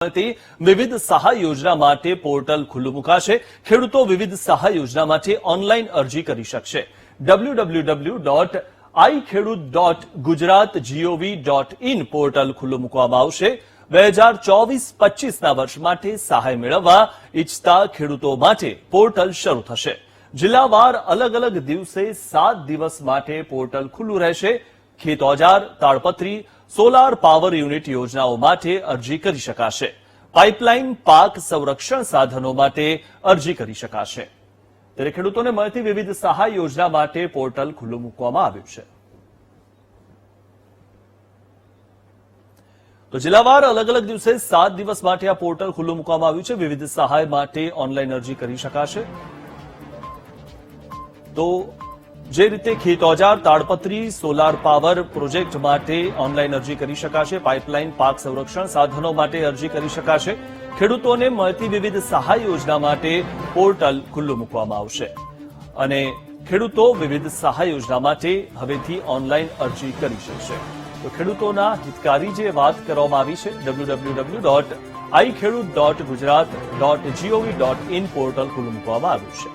વિવિધ સહાય યોજના માટે પોર્ટલ ખુલ્લું મુકાશે. ખેડૂતો વિવિધ સહાય યોજના માટે ઓનલાઈન અરજી કરી શકશે. www.ikhedut.gujarat.gov.in પોર્ટલ ખુલ્લું મૂકવામાં આવશે. 2024-25ના વર્ષ માટે સહાય મેળવવા ઈચ્છતા ખેડૂતો માટે પોર્ટલ શરૂ થશે. જિલ્લાવાર અલગ અલગ દિવસે 7 દિવસ માટે પોર્ટલ ખુલ્લું રહેશે. ખેત ઓજાર, તાડપત્રી, સોલાર પાવર યુનિટ યોજનાઓ માટે અરજી કરી શકાશે. પાઇપલાઇન પાક સંરક્ષણ સાધનો માટે અરજી કરી શકાશે. ત્યારે ખેડૂતોને મળતી વિવિધ સહાય યોજના માટે પોર્ટલ ખુલ્લું મૂકવામાં આવ્યું છે. તો જિલ્લાવાર અલગ અલગ દિવસે 7 દિવસ માટે આ પોર્ટલ ખુલ્લું મૂકવામાં આવ્યું છે. વિવિધ સહાય માટે ઓનલાઈન અરજી કરી શકાશે. તો જે રીતે ખેત ઓજાર, તાડપત્રી, સોલાર પાવર પ્રોજેક્ટ માટે ઓનલાઈન અરજી કરી શકાશે. પાઇપલાઇન પાક સંરક્ષણ સાધનો માટે અરજી કરી શકાશે. ખેડૂતોને મળતી વિવિધ સહાય યોજના માટે પોર્ટલ ખુલ્લું મૂકવામાં આવશે અને ખેડૂતો વિવિધ સહાય યોજના માટે હવેથી ઓનલાઈન અરજી કરી શકશે. તો ખેડૂતોના હિતકારી જે વાત કરવામાં આવી છે, www.ikhedut.gujarat.gov.in પોર્ટલ ખુલ્લું મૂકવામાં આવ્યું છે.